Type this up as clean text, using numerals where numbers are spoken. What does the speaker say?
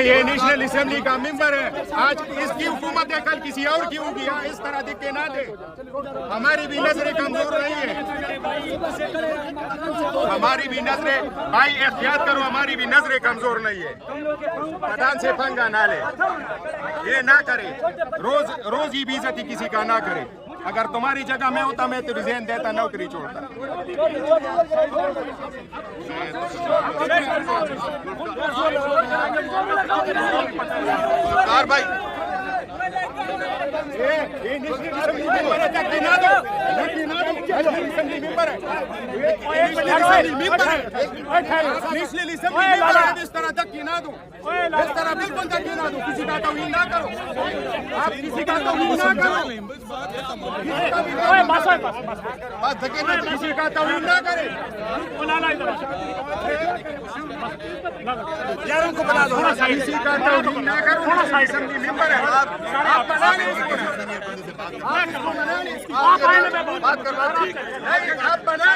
ये national assembly का member है, आज इसकी हुकूमत है, कल किसी और की होगी। इस तरह दिखे ना दे, हमारी भी नजरें कमजोर नहीं है, हमारी भी नजरें, भाई एहतियात करो, हमारी भी नजरें कमजोर नहीं है। प्रधान से पंगा ना ले, ये ना करे, रोज ही बेइज्जती किसी का ना करे। अगर तुम्हारी जगह मैं होता मैं तो रिजाइन देता, नौकरी छोड़ता। सरकार भाई इस तरह धक्की ना दो, इस तरह बिल्कुल धक्की ना दो, किसी का तौहीन ना करो, आप किसी का तौहीन ना करो, किसी का तौहीन ना करे। यार उनको बना दो, किसी का तौहीन ना करो, असेंबली मेंबर है, आप बना लीजिए, आप बना